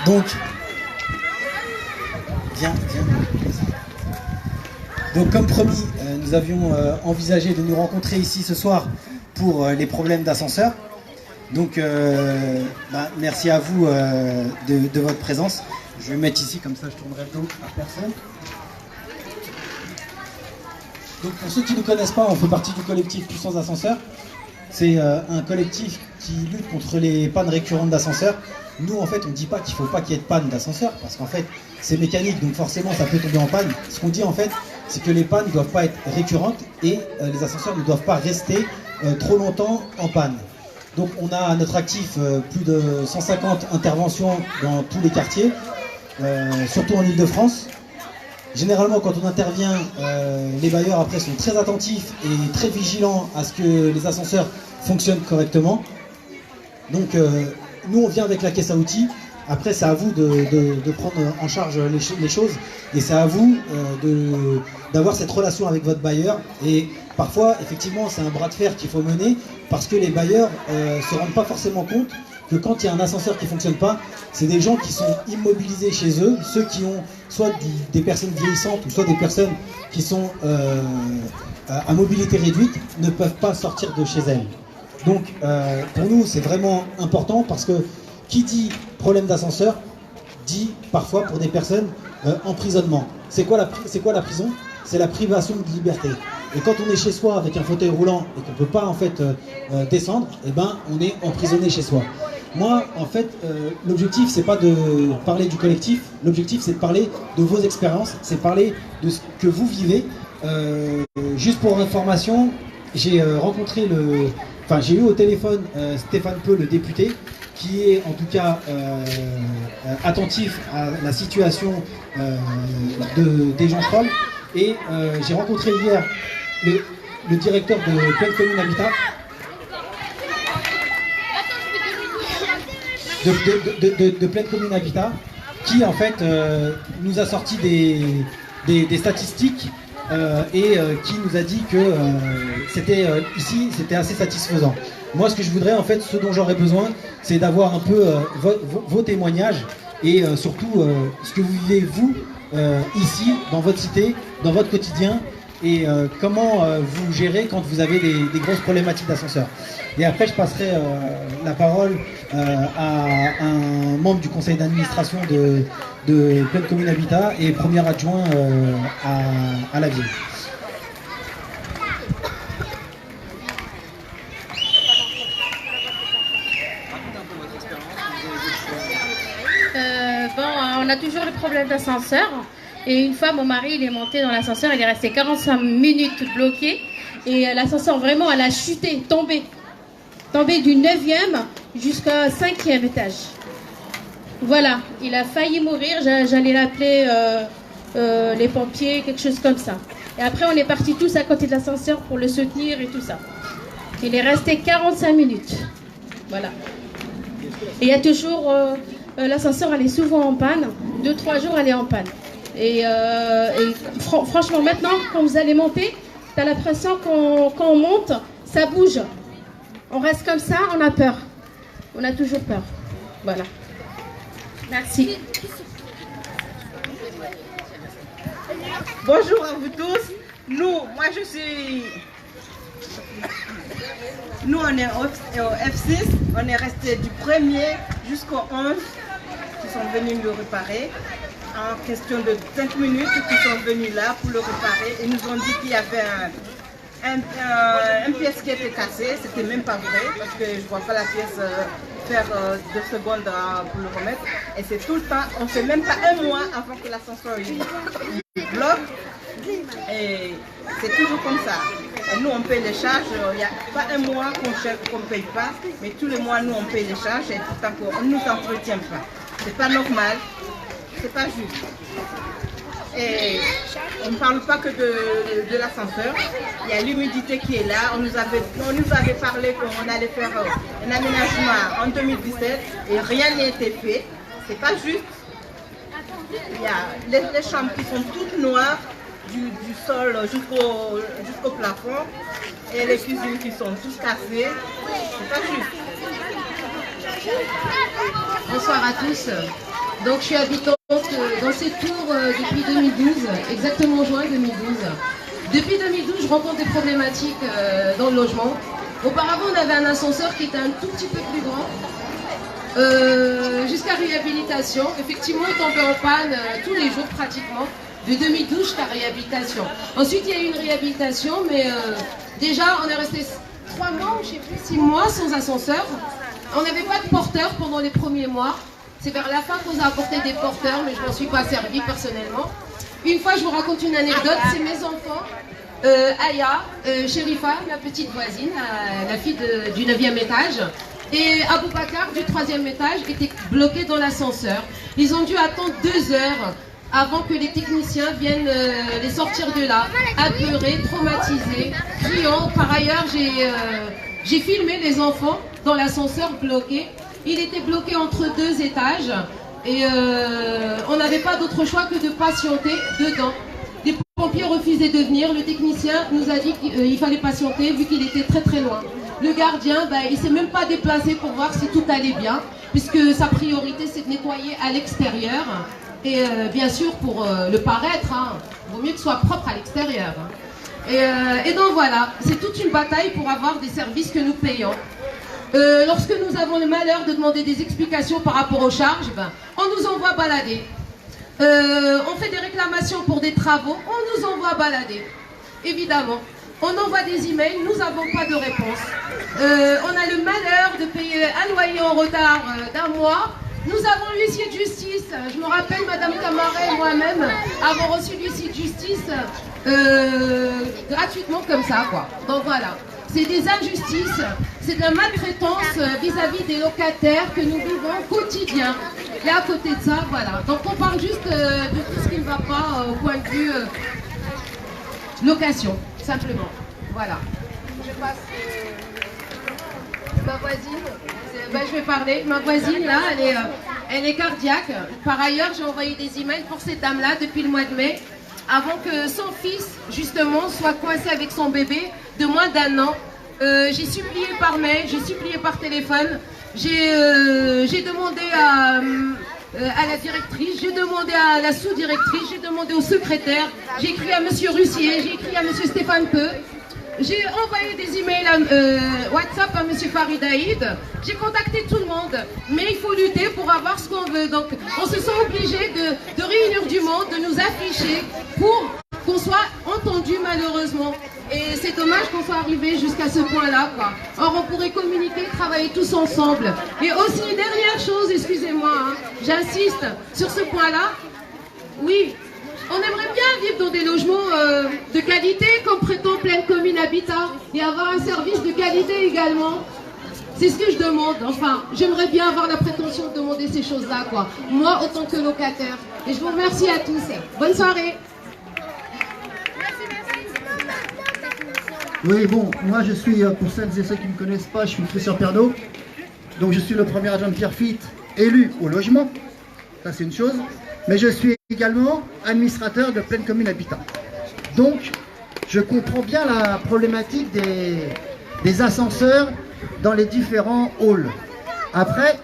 Donc, viens. Donc comme promis, nous avions envisagé de nous rencontrer ici ce soir pour les problèmes d'ascenseur. Donc merci à vous de votre présence. Je vais me mettre ici, comme ça je tournerai le dos à personne. Donc pour ceux qui ne nous connaissent pas, on fait partie du collectif Tous sans ascenseur. C'est un collectif qui lutte contre les pannes récurrentes d'ascenseur. Nous, en fait, on ne dit pas qu'il ne faut pas qu'il y ait de panne d'ascenseur, parce qu'en fait, c'est mécanique, donc forcément, ça peut tomber en panne. Ce qu'on dit, en fait, c'est que les pannes ne doivent pas être récurrentes et les ascenseurs ne doivent pas rester trop longtemps en panne. Donc, on a à notre actif plus de 150 interventions dans tous les quartiers, surtout en Île-de-France. Généralement, quand on intervient, les bailleurs après sont très attentifs et très vigilants à ce que les ascenseurs fonctionnent correctement. Donc, nous, on vient avec la caisse à outils. Après, c'est à vous de prendre en charge les choses. Et c'est à vous d'avoir cette relation avec votre bailleur. Et parfois, effectivement, c'est un bras de fer qu'il faut mener parce que les bailleurs ne se rendent pas forcément compte que quand il y a un ascenseur qui ne fonctionne pas, c'est des gens qui sont immobilisés chez eux, ceux qui ont soit des personnes vieillissantes ou soit des personnes qui sont à mobilité réduite ne peuvent pas sortir de chez elles. Donc pour nous c'est vraiment important parce que qui dit problème d'ascenseur dit parfois pour des personnes emprisonnement. C'est quoi la prison? C'est la privation de liberté. Et quand on est chez soi avec un fauteuil roulant et qu'on ne peut pas en fait descendre, eh ben on est emprisonné chez soi. Moi en fait l'objectif c'est pas de parler du collectif, l'objectif c'est de parler de vos expériences, c'est de parler de ce que vous vivez. Juste pour information, j'ai rencontré j'ai eu au téléphone Stéphane Peu, le député, qui est en tout cas attentif à la situation des gens folles. Et j'ai rencontré hier le directeur de Pleine Commune Habitat, de Pleine Commune Habitat, qui en fait nous a sorti des statistiques et qui nous a dit que ici c'était assez satisfaisant. Moi ce que je voudrais en fait, ce dont j'aurais besoin, c'est d'avoir un peu vos témoignages et surtout ce que vous vivez vous ici, dans votre cité, dans votre quotidien et comment vous gérez quand vous avez des grosses problématiques d'ascenseur. Et après je passerai la parole à un membre du conseil d'administration de Pleine Commune Habitat et premier adjoint à la ville. On a toujours le problème d'ascenseur. Et une fois, mon mari, il est monté dans l'ascenseur, il est resté 45 minutes bloqué. Et l'ascenseur, vraiment, elle a chuté, tombé du 9e jusqu'au 5e étage. Voilà, il a failli mourir, j'allais l'appeler les pompiers, quelque chose comme ça. Et après, on est partis tous à côté de l'ascenseur pour le soutenir et tout ça. Il est resté 45 minutes. Voilà. Et il y a toujours... l'ascenseur, elle est souvent en panne. 2-3 jours, elle est en panne. Et franchement, maintenant, quand vous allez monter, tu as l'impression quand on monte, ça bouge. On reste comme ça, on a peur. On a toujours peur. Voilà. Merci. Bonjour à vous tous. Nous, on est au F6. On est resté du 1er jusqu'au 11 qui sont venus nous réparer. En question de 5 minutes, qui sont venus là pour le réparer. Et nous ont dit qu'il y avait une pièce qui était cassée. C'était même pas vrai parce que je ne vois pas la pièce faire 2 secondes pour le remettre. Et c'est tout le temps, on ne fait même pas un mois avant que l'ascenseur bloque. Et c'est toujours comme ça. Et nous on paye les charges, il n'y a pas un mois qu'on ne paye pas, mais tous les mois nous on paye les charges et tout le temps qu'on ne nous entretient pas. C'est pas normal, c'est pas juste. Et on ne parle pas que de l'ascenseur, il y a l'humidité qui est là. On nous avait parlé qu'on allait faire un aménagement en 2017 et rien n'a été fait. C'est pas juste. Il y a les chambres qui sont toutes noires, du sol jusqu'au plafond. Et les cuisines qui sont tous cassées. C'est pas juste. Bonsoir à tous. Donc je suis habitante dans cette tour depuis 2012, exactement en juin 2012. Depuis 2012, je rencontre des problématiques dans le logement. Auparavant, on avait un ascenseur qui était un tout petit peu plus grand, jusqu'à réhabilitation. Effectivement, il tombait en panne tous les jours pratiquement, de 2012 jusqu'à réhabilitation. Ensuite, il y a eu une réhabilitation, mais déjà, on est resté 3 mois, je ne sais plus, 6 mois sans ascenseur. On n'avait pas de porteur pendant les premiers mois. C'est vers la fin qu'on a apporté des porteurs, mais je ne m'en suis pas servi personnellement. Une fois, je vous raconte une anecdote, c'est mes enfants. Aya, Sherifa, ma petite voisine, la fille du 9e étage, et Aboubakar du 3e étage étaient bloqués dans l'ascenseur. Ils ont dû attendre 2 heures avant que les techniciens viennent les sortir de là, apeurés, traumatisés, criant. Par ailleurs, j'ai filmé les enfants dans l'ascenseur bloqué. Il était bloqué entre 2 étages et on n'avait pas d'autre choix que de patienter dedans. Les pompiers refusaient de venir, le technicien nous a dit qu'il fallait patienter vu qu'il était très très loin. Le gardien, il ne s'est même pas déplacé pour voir si tout allait bien, puisque sa priorité c'est de nettoyer à l'extérieur. Et bien sûr pour le paraître, vaut mieux que ce soit propre à l'extérieur. Et donc voilà, c'est toute une bataille pour avoir des services que nous payons. Lorsque nous avons le malheur de demander des explications par rapport aux charges, on nous envoie balader. On fait des réclamations pour des travaux, on nous envoie balader. Évidemment, on envoie des emails, nous n'avons pas de réponse. On a le malheur de payer un loyer en retard d'1 mois. Nous avons l'huissier de justice. Je me rappelle, Madame Camaret et moi-même avons reçu l'huissier de justice gratuitement comme ça, quoi. Donc voilà. C'est des injustices, c'est de la maltraitance vis-à-vis des locataires que nous vivons au quotidien. Et à côté de ça, voilà. Donc on parle juste de tout ce qui ne va pas au point de vue location, simplement. Voilà. Je passe ma voisine. Je vais parler. Ma voisine, là, elle est cardiaque. Par ailleurs, j'ai envoyé des emails pour cette dame-là depuis le mois de mai, avant que son fils, justement, soit coincé avec son bébé de moins d'1 an. J'ai supplié par mail, j'ai supplié par téléphone, j'ai demandé à la directrice, j'ai demandé à la sous-directrice, j'ai demandé au secrétaire, j'ai écrit à monsieur Russier, j'ai écrit à monsieur Stéphane Peu, j'ai envoyé des emails à WhatsApp à monsieur Farid Aïd, j'ai contacté tout le monde, mais il faut lutter pour avoir ce qu'on veut. Donc on se sent obligé de réunir du monde, de nous afficher pour qu'on soit entendu malheureusement. Et c'est dommage qu'on soit arrivé jusqu'à ce point-là, quoi. Or, on pourrait communiquer, travailler tous ensemble. Et aussi, dernière chose, excusez-moi, j'insiste sur ce point-là. Oui, on aimerait bien vivre dans des logements de qualité, comme prétend Pleine Commune Habitat, et avoir un service de qualité également. C'est ce que je demande. Enfin, j'aimerais bien avoir la prétention de demander ces choses-là, quoi. Moi, autant que locataire. Et je vous remercie à tous. Bonne soirée. Oui, bon, moi je suis, pour celles et ceux qui ne me connaissent pas, je suis Christian Pernaud. Donc je suis le premier adjoint de Pierrefitte élu au logement. Ça c'est une chose. Mais je suis également administrateur de Pleine Commune Habitat. Donc je comprends bien la problématique des ascenseurs dans les différents halls. Après,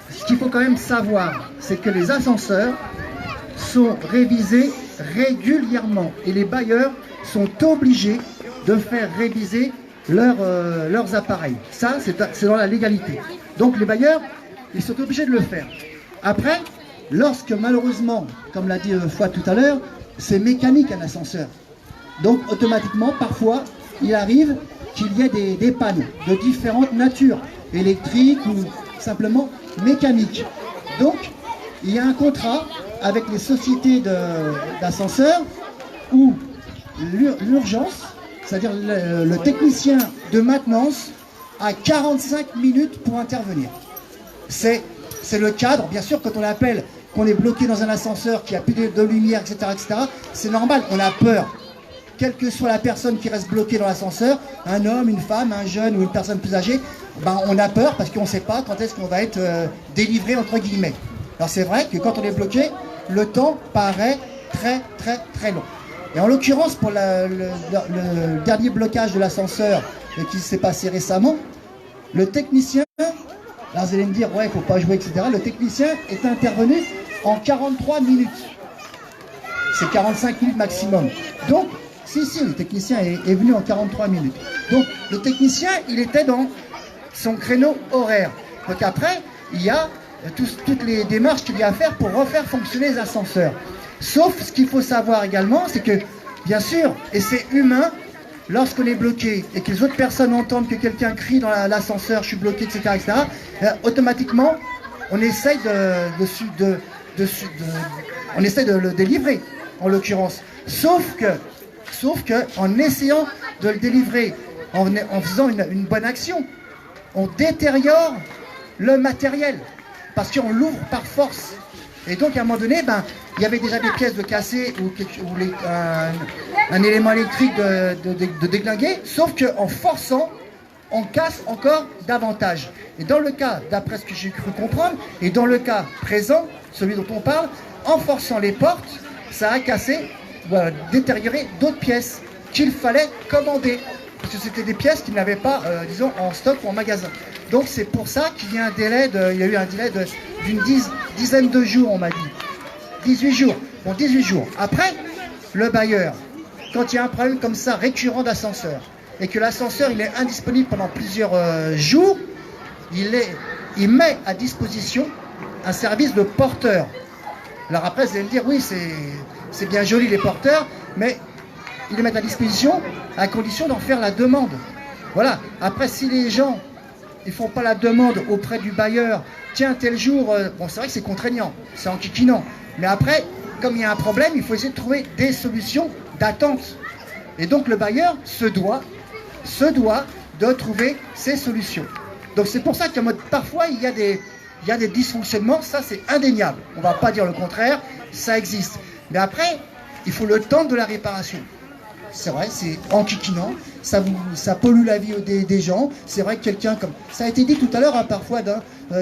ce qu'il faut quand même savoir, c'est que les ascenseurs sont révisés régulièrement. Et les bailleurs sont obligés de faire réviser leurs appareils. Ça, c'est dans la légalité. Donc les bailleurs, ils sont obligés de le faire. Après, lorsque malheureusement, comme l'a dit Fouad tout à l'heure, c'est mécanique un ascenseur. Donc automatiquement, parfois, il arrive qu'il y ait des pannes de différentes natures, électriques ou simplement mécaniques. Donc, il y a un contrat avec les sociétés d'ascenseurs où l'urgence, c'est-à-dire le technicien de maintenance a 45 minutes pour intervenir. C'est le cadre, bien sûr, quand on appelle, qu'on est bloqué dans un ascenseur, qu'il n'y a plus de lumière, etc., c'est normal, on a peur. Quelle que soit la personne qui reste bloquée dans l'ascenseur, un homme, une femme, un jeune ou une personne plus âgée, on a peur parce qu'on ne sait pas quand est-ce qu'on va être délivré, entre guillemets. Alors c'est vrai que quand on est bloqué, le temps paraît très très très long. Et en l'occurrence, pour le dernier blocage de l'ascenseur qui s'est passé récemment, le technicien, là vous allez me dire, ouais, il ne faut pas jouer, etc. Le technicien est intervenu en 43 minutes. C'est 45 minutes maximum. Donc, si, le technicien est venu en 43 minutes. Donc, le technicien, il était dans son créneau horaire. Donc après, il y a toutes les démarches qu'il y a à faire pour refaire fonctionner les ascenseurs. Sauf ce qu'il faut savoir également, c'est que, bien sûr, et c'est humain, lorsqu'on est bloqué et que les autres personnes entendent que quelqu'un crie dans l'ascenseur, je suis bloqué, etc., automatiquement, on essaye de le délivrer, en l'occurrence. Sauf que, en essayant de le délivrer, en faisant une bonne action, on détériore le matériel, parce qu'on l'ouvre par force. Et donc, à un moment donné, il y avait déjà des pièces de cassées ou un élément électrique de déglinguer, sauf qu'en forçant, on casse encore davantage. Et dans le cas, d'après ce que j'ai cru comprendre, et dans le cas présent, celui dont on parle, en forçant les portes, ça a cassé, détérioré d'autres pièces qu'il fallait commander. Parce que c'était des pièces qu'ils n'avaient pas, disons, en stock ou en magasin. Donc c'est pour ça qu'il y a il y a eu un délai d'une dizaine de jours, on m'a dit. 18 jours. Bon, 18 jours. Après, le bailleur, quand il y a un problème comme ça, récurrent d'ascenseur, et que l'ascenseur il est indisponible pendant plusieurs jours, il met à disposition un service de porteur. Alors après, vous allez me dire, oui, c'est bien joli les porteurs, mais ils les mettent à disposition à condition d'en faire la demande. Voilà. Après, si les gens ils font pas la demande auprès du bailleur, tiens, tel jour, bon, c'est vrai que c'est contraignant, c'est enquiquinant. Mais après, comme il y a un problème, il faut essayer de trouver des solutions d'attente. Et donc le bailleur se doit de trouver ces solutions. Donc c'est pour ça que parfois il y a des dysfonctionnements, ça c'est indéniable. On ne va pas dire le contraire, ça existe. Mais après, il faut le temps de la réparation. C'est vrai, c'est enquiquinant, ça pollue la vie des gens. C'est vrai que quelqu'un, comme ça a été dit tout à l'heure, parfois,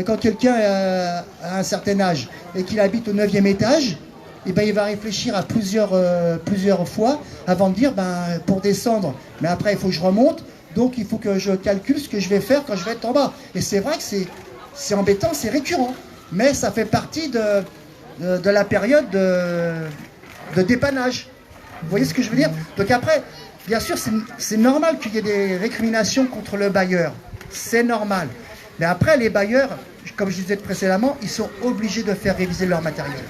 quand quelqu'un a un certain âge et qu'il habite au 9e étage, il va réfléchir à plusieurs fois avant de dire, pour descendre, mais après il faut que je remonte, donc il faut que je calcule ce que je vais faire quand je vais être en bas. Et c'est vrai que c'est embêtant, c'est récurrent, mais ça fait partie de la période de dépannage. Vous voyez ce que je veux dire? Donc après, bien sûr, c'est normal qu'il y ait des récriminations contre le bailleur. C'est normal. Mais après, les bailleurs, comme je disais précédemment, ils sont obligés de faire réviser leur matériel.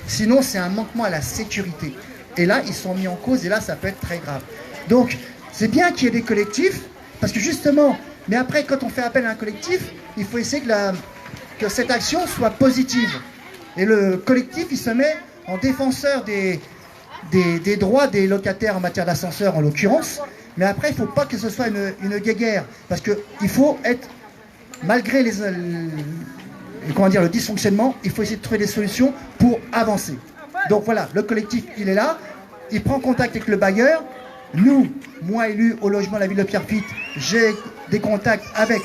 Sinon, c'est un manquement à la sécurité. Et là, ils sont mis en cause et là, ça peut être très grave. Donc, c'est bien qu'il y ait des collectifs, parce que justement, mais après, quand on fait appel à un collectif, il faut essayer que cette action soit positive. Et le collectif, il se met en défenseur des droits des locataires en matière d'ascenseur en l'occurrence, mais après il ne faut pas que ce soit une guéguerre, parce qu'il faut être, malgré le dysfonctionnement, il faut essayer de trouver des solutions pour avancer. Donc voilà, le collectif il est là, il prend contact avec le bailleur, nous, moi élu au logement de la ville de Pierrefitte, j'ai des contacts avec